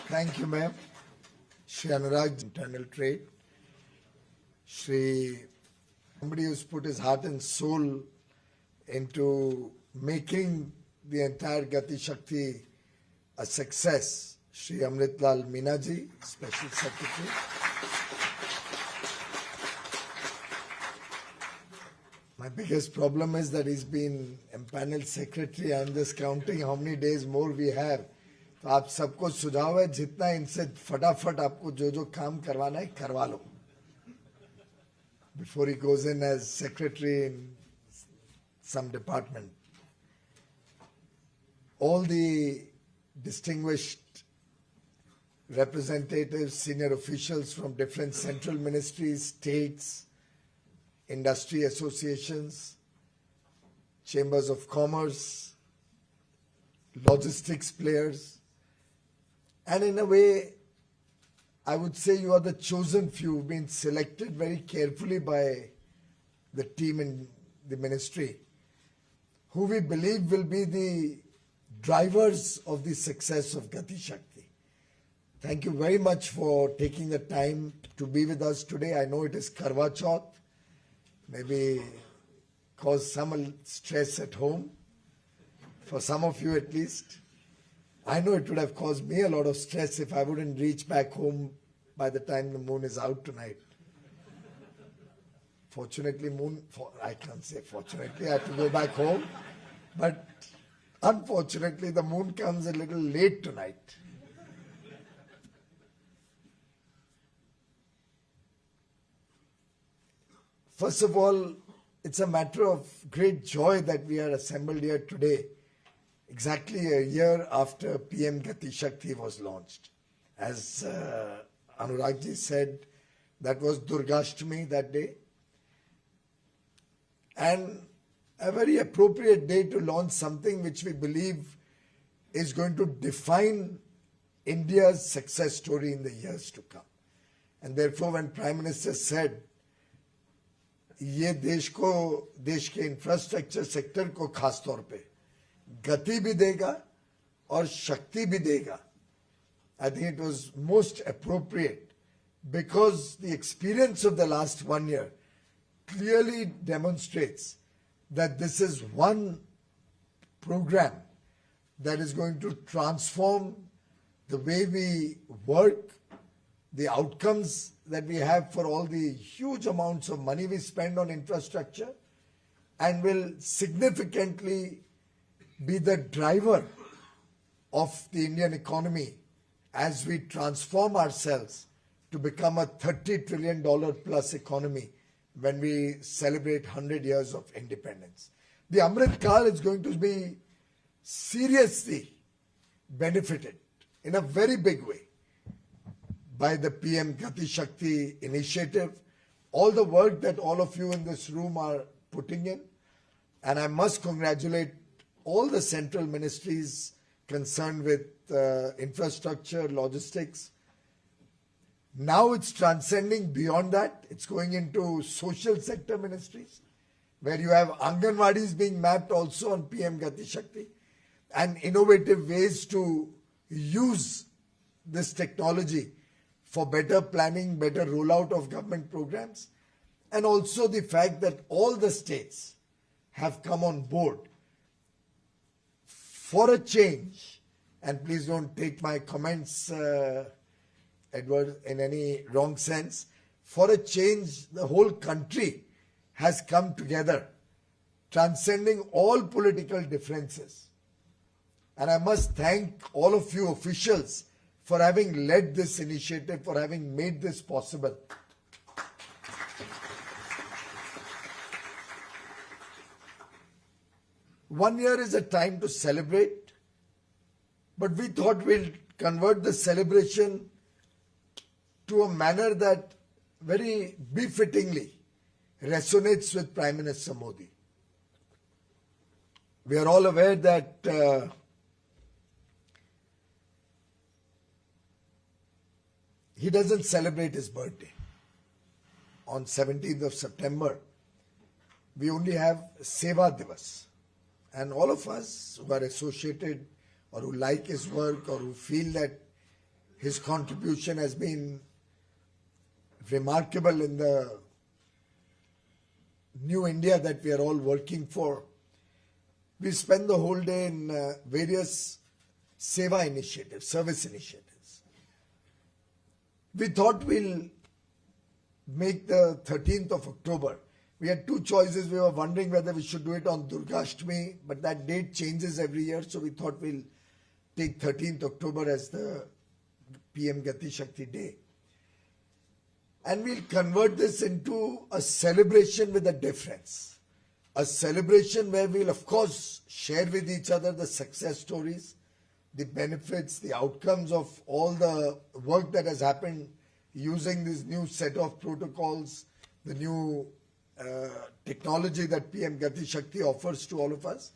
Thank you, ma'am. Shri Anurag, internal trade. Shri, somebody who's put his heart and soul into making the entire GatiShakti a success. Shri Amritlal Minaji, Special Secretary. My biggest problem is that he's been empaneled secretary. I'm just counting how many days more we have. तो आप सबको सुझाव है जितना इनसे फटाफट आपको जो जो काम करवाना है करवा लो. Before he goes in as secretary in some department. All the distinguished representatives, senior officials from different central ministries, states, industry associations, chambers of commerce, logistics players, and in a way, I would say you are the chosen few who've been selected very carefully by the team in the ministry, who we believe will be the drivers of the success of GatiShakti. Thank you very much for taking the time to be with us today. I know it is Karwa Chauth, maybe cause some stress at home, for some of you at least. I know it would have caused me a lot of stress if I wouldn't reach back home by the time the moon is out tonight. Fortunately, I can't say fortunately, I have to go back home. But unfortunately, the moon comes a little late tonight. First of all, it's a matter of great joy that we are assembled here today, exactly a year after PM GatiShakti was launched. As Anurag ji said, that was Durgashtami that day. And a very appropriate day to launch something which we believe is going to define India's success story in the years to come. And therefore, when Prime Minister said, ये देश के infrastructure sector को खास तौर पे गति भी देगा और शक्ति भी देगा, I think it was most appropriate because the experience of the last 1 year clearly demonstrates that this is one program that is going to transform the way we work, the outcomes that we have for all the huge amounts of money we spend on infrastructure, and will significantly be the driver of the Indian economy as we transform ourselves to become a $30 trillion plus economy when we celebrate 100 years of independence. The Amrit Kal is going to be seriously benefited in a very big way by the PM GatiShakti initiative, all the work that all of you in this room are putting in. And I must congratulate all the central ministries concerned with infrastructure, logistics. Now it's transcending beyond that. It's going into social sector ministries, where you have Anganwadis being mapped also on PM GatiShakti, and innovative ways to use this technology for better planning, better rollout of government programs, and also the fact that all the states have come on board for a change. And please don't take my comments, Edward, in any wrong sense. For a change, the whole country has come together, transcending all political differences. And I must thank all of you officials for having led this initiative, for having made this possible. One year is a time to celebrate, but we thought we'll convert the celebration to a manner that very befittingly resonates with Prime Minister Modi. We are all aware that he doesn't celebrate his birthday. On 17th of September, we only have Seva Divas. And all of us who are associated or who like his work or who feel that His contribution has been remarkable in the new India that we are all working for. We spend the whole day in various Seva initiatives, service initiatives. We thought we'll make the 13th of October. We had two choices. We were wondering whether we should do it on Durgashtami, but that date changes every year, so we thought we'll take 13th October as the PM GatiShakti Day. And we'll convert this into a celebration with a difference. A celebration where we'll, of course, share with each other the success stories, the benefits, the outcomes of all the work that has happened using this new set of protocols, the new technology that PM GatiShakti offers to all of us,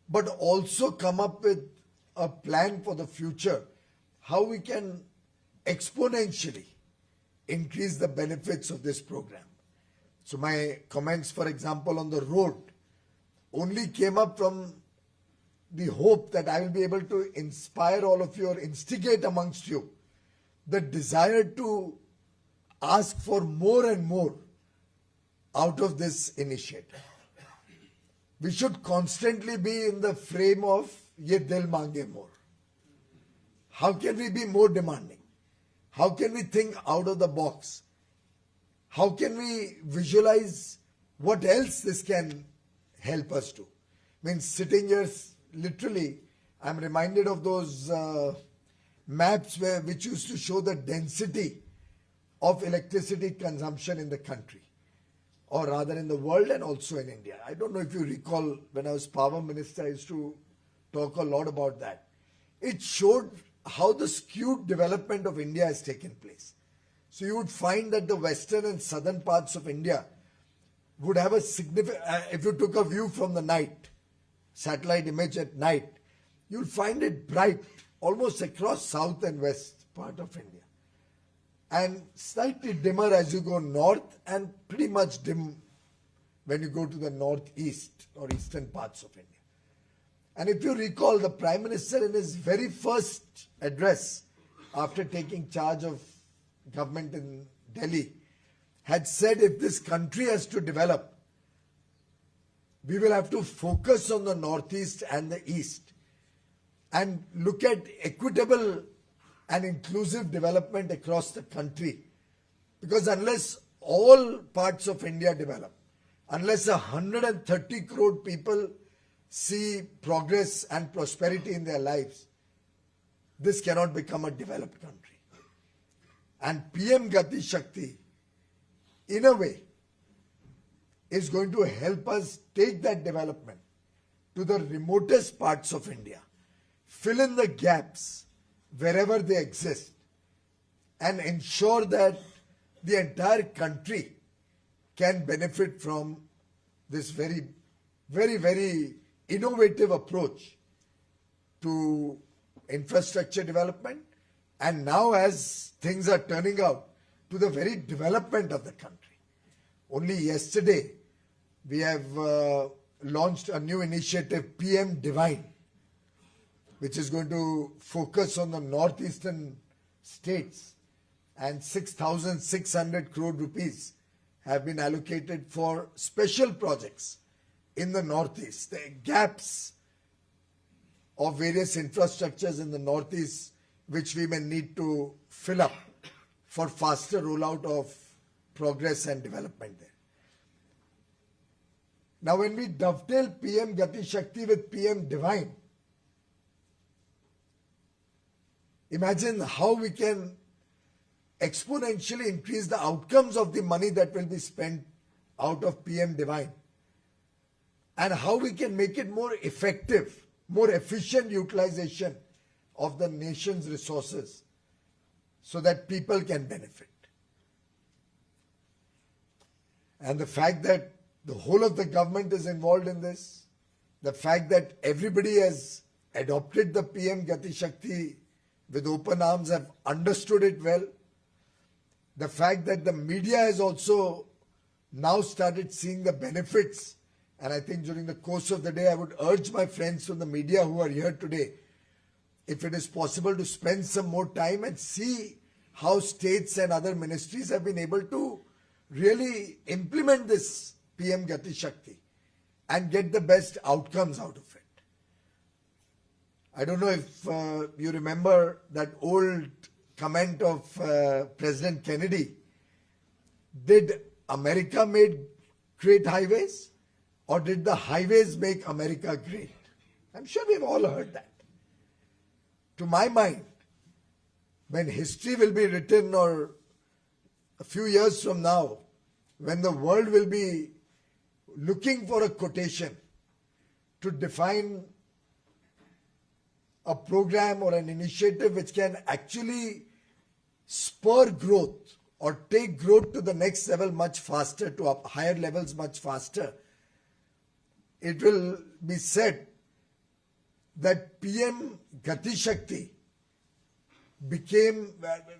but also come up with a plan for the future, how we can exponentially increase the benefits of this program. So my comments, for example, on the road only came up from the hope that I will be able to inspire all of you or instigate amongst you the desire to ask for more and more out of this initiative. We should constantly be in the frame of ye dil mange more. How can we be more demanding? How can we think out of the box? How can we visualize what else this can help us do? I mean, sitting here, literally, I'm reminded of those maps which used to show the density of electricity consumption in the country, or rather in the world and also in India. I don't know if you recall, when I was power minister, I used to talk a lot about that. It showed how the skewed development of India has taken place. So you would find that the western and southern parts of India would have a significant, if you took a view from the night, satellite image at night, you'll find it bright almost across south and west part of India, and slightly dimmer as you go north, and pretty much dim when you go to the northeast or eastern parts of India. And if you recall, the Prime Minister in his very first address after taking charge of government in Delhi had said, if this country has to develop, we will have to focus on the northeast and the east and look at equitable and inclusive development across the country. Because unless all parts of India develop, unless 130 crore people see progress and prosperity in their lives, this cannot become a developed country. And PM GatiShakti, in a way, is going to help us take that development to the remotest parts of India, fill in the gaps wherever they exist, and ensure that the entire country can benefit from this very, very, very innovative approach to infrastructure development, and now, as things are turning out, to the very development of the country. Only yesterday, we have launched a new initiative, PM Divine, which is going to focus on the northeastern states, and 6,600 crore rupees have been allocated for special projects in the northeast. The gaps of various infrastructures in the northeast which we may need to fill up for faster rollout of progress and development there. Now, when we dovetail PM GatiShakti with PM Divine, imagine how we can exponentially increase the outcomes of the money that will be spent out of PM Divine, and how we can make it more effective, more efficient utilization of the nation's resources so that people can benefit. And the fact that the whole of the government is involved in this, the fact that everybody has adopted the PM GatiShakti with open arms, have understood it well, the fact that the media has also now started seeing the benefits. And I think during the course of the day, I would urge my friends from the media who are here today, if it is possible to spend some more time and see how states and other ministries have been able to really implement this PM GatiShakti and get the best outcomes out of it. I don't know if you remember that old comment of President Kennedy. Did America make great highways, or did the highways make America great? I'm sure we've all heard that. To my mind, when history will be written, or a few years from now, when the world will be looking for a quotation to define a program or an initiative which can actually spur growth or take growth to the next level much faster, to up higher levels much faster, it will be said that PM GatiShakti became,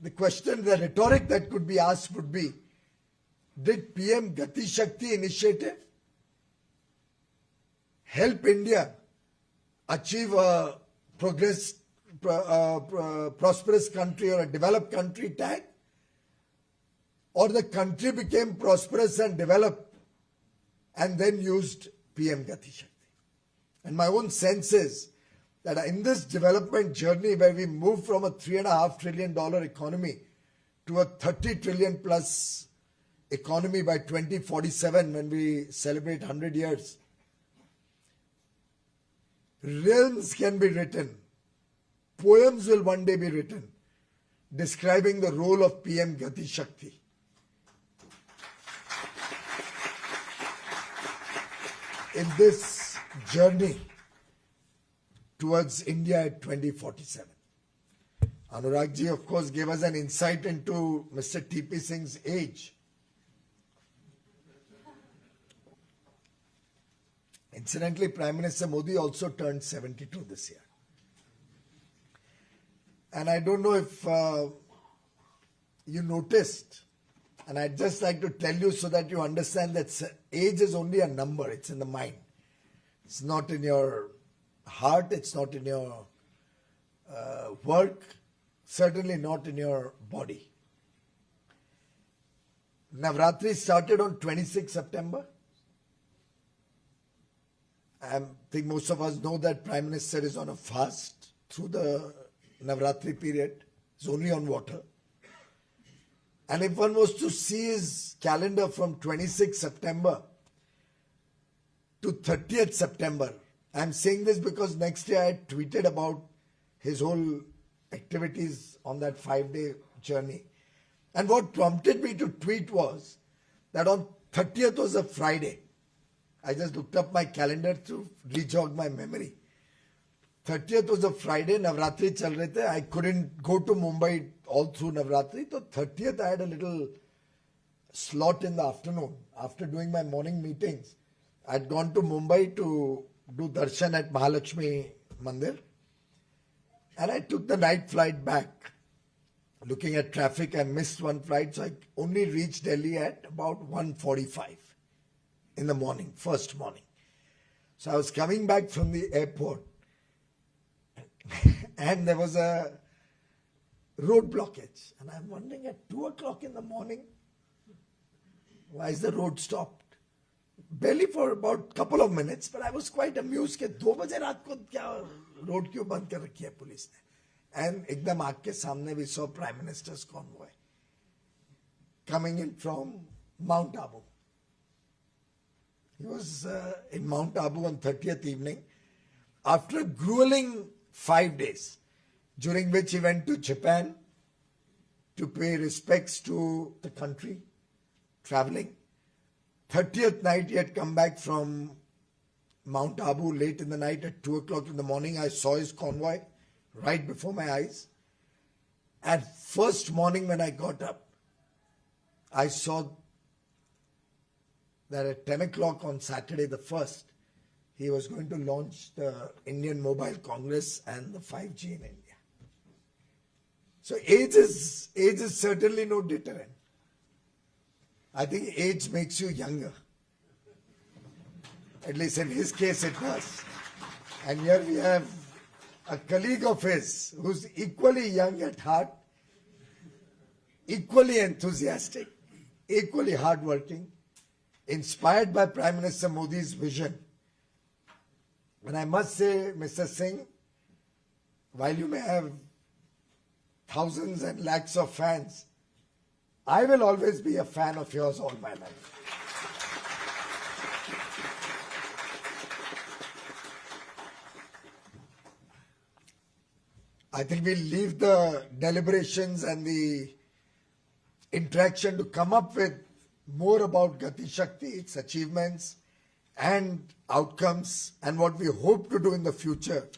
the question, the rhetoric that could be asked would be, did PM GatiShakti initiative help India achieve a prosperous country or a developed country tag? Or the country became prosperous and developed and then used PM GatiShakti? And my own sense is that in this development journey where we move from a $3.5 trillion economy to a 30 trillion plus economy by 2047 when we celebrate 100 years, realms can be written, poems will one day be written describing the role of PM GatiShakti. In this journey towards India at 2047. Anurag ji, of course, gave us an insight into Mr. T.P. Singh's age. Incidentally, Prime Minister Modi also turned 72 this year. And I don't know if you noticed, and I'd just like to tell you so that you understand that age is only a number, it's in the mind. It's not in your heart, it's not in your work, certainly not in your body. Navratri started on 26 September. I think most of us know that Prime Minister is on a fast through the Navratri period. It's only on water. And if one was to see his calendar from 26 September to 30th September, I'm saying this because next year I tweeted about his whole activities on that 5-day journey. And what prompted me to tweet was that on 30th was a Friday. I just looked up my calendar to re-jog my memory. 30th was a Friday, Navratri chal rahe the. I couldn't go to Mumbai all through Navratri. So 30th I had a little slot in the afternoon. After doing my morning meetings, I'd gone to Mumbai to do darshan at Mahalakshmi Mandir. And I took the night flight back. Looking at traffic, I missed one flight, so I only reached Delhi at about 1:45 in the morning, first morning. So I was coming back from the airport and there was a road blockage. And I'm wondering at 2 o'clock in the morning, why is the road stopped? Barely for about a couple of minutes, but I was quite amused that 2 baje raat ko kya road kyun band kar rakhi hai police ne? And ekdam aankh ke samne we saw Prime Minister's convoy coming in from Mount Abu. He was in Mount Abu on 30th evening after a grueling 5 days, during which he went to Japan to pay respects to the country, traveling. 30th night he had come back from Mount Abu late in the night at 2 o'clock in the morning. I saw his convoy right before my eyes. And first morning when I got up, I saw that at 10 o'clock on Saturday the 1st, he was going to launch the Indian Mobile Congress and the 5G in India. So age is certainly no deterrent. I think age makes you younger. At least in his case it does. And here we have a colleague of his who's equally young at heart, equally enthusiastic, equally hardworking, inspired by Prime Minister Modi's vision. And I must say, Mr. Singh, while you may have thousands and lakhs of fans, I will always be a fan of yours all my life. I think we'll leave the deliberations and the interaction to come up with more about GatiShakti, its achievements and outcomes, and what we hope to do in the future.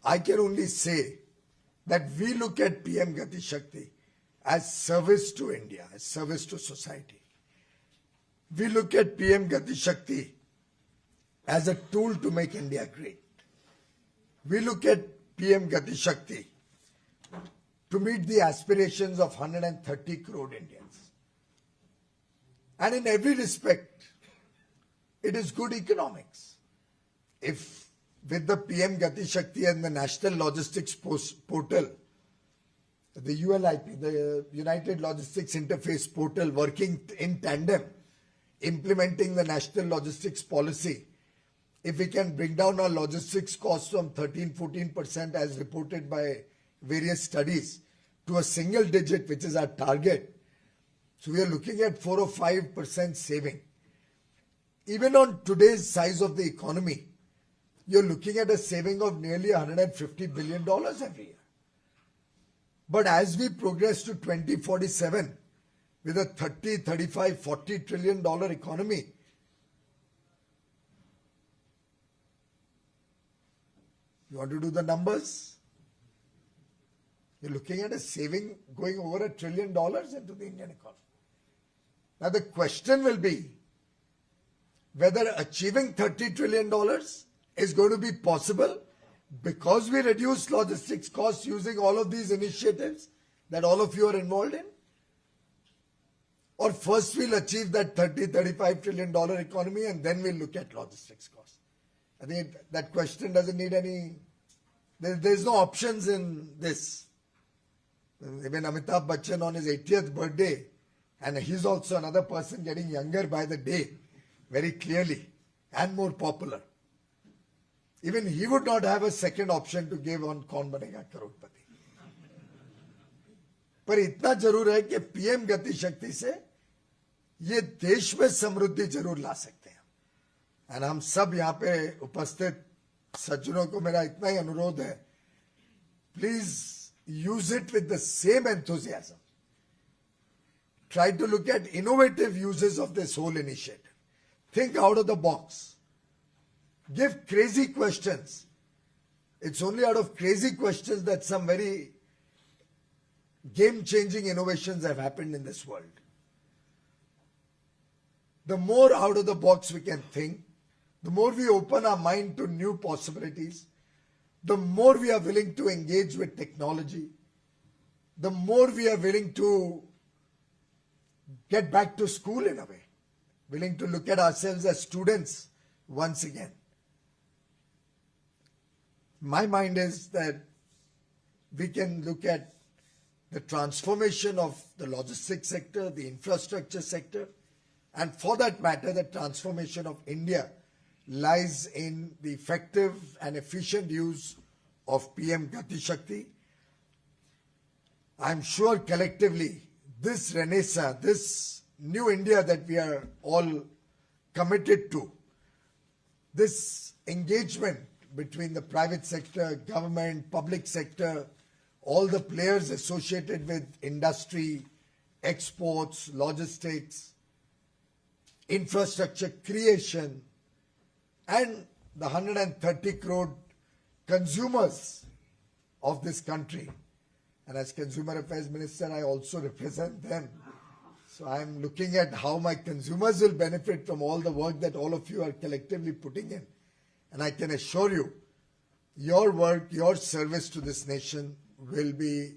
I can only say that we look at PM GatiShakti as service to India, as service to society. We look at PM GatiShakti as a tool to make India great. We look at PM GatiShakti to meet the aspirations of 130 crore Indians. And in every respect, it is good economics. If with the PM GatiShakti and the National Logistics Portal, the ULIP, the United Logistics Interface Portal, working in tandem, implementing the National Logistics Policy, if we can bring down our logistics costs from 13-14% as reported by various studies to a single digit, which is our target, so we are looking at 4 or 5% saving. Even on today's size of the economy, you're looking at a saving of nearly $150 billion every year. But as we progress to 2047 with a 30, 35, $40 trillion economy, you want to do the numbers? You're looking at a saving going over $1 trillion into the Indian economy. Now the question will be whether achieving $30 trillion is going to be possible because we reduce logistics costs using all of these initiatives that all of you are involved in. Or first we'll achieve that $30-35 trillion economy and then we'll look at logistics costs. I think that question doesn't need any, there's no options in this. Even Amitabh Bachchan on his 80th birthday, and he's also another person getting younger by the day, very clearly, and more popular. Even he would not have a second option to give on Kaun Banega Crorepati. पर इतना जरूर है कि PM गति शक्ति से ये देश में समृद्धि जरूर ला सकते हैं. And हम सब यहाँ पे उपस्थित सज्जनों को मेरा इतना ही अनुरोध है, please use it with the same enthusiasm. Try to look at innovative uses of this whole initiative. Think out of the box. Give crazy questions. It's only out of crazy questions that some very game-changing innovations have happened in this world. The more out of the box we can think, the more we open our mind to new possibilities, the more we are willing to engage with technology, the more we are willing to get back to school in a way, willing to look at ourselves as students once again. My mind is that we can look at the transformation of the logistics sector, the infrastructure sector, and for that matter, the transformation of India lies in the effective and efficient use of PM GatiShakti. I'm sure collectively, this renaissance, this new India that we are all committed to, this engagement between the private sector, government, public sector, all the players associated with industry, exports, logistics, infrastructure creation, and the 130 crore consumers of this country. And as Consumer Affairs Minister, I also represent them. So I'm looking at how my consumers will benefit from all the work that all of you are collectively putting in. And I can assure you, your work, your service to this nation will be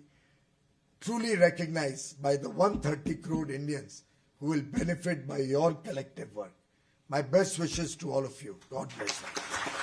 truly recognized by the 130 crore Indians who will benefit by your collective work. My best wishes to all of you. God bless you.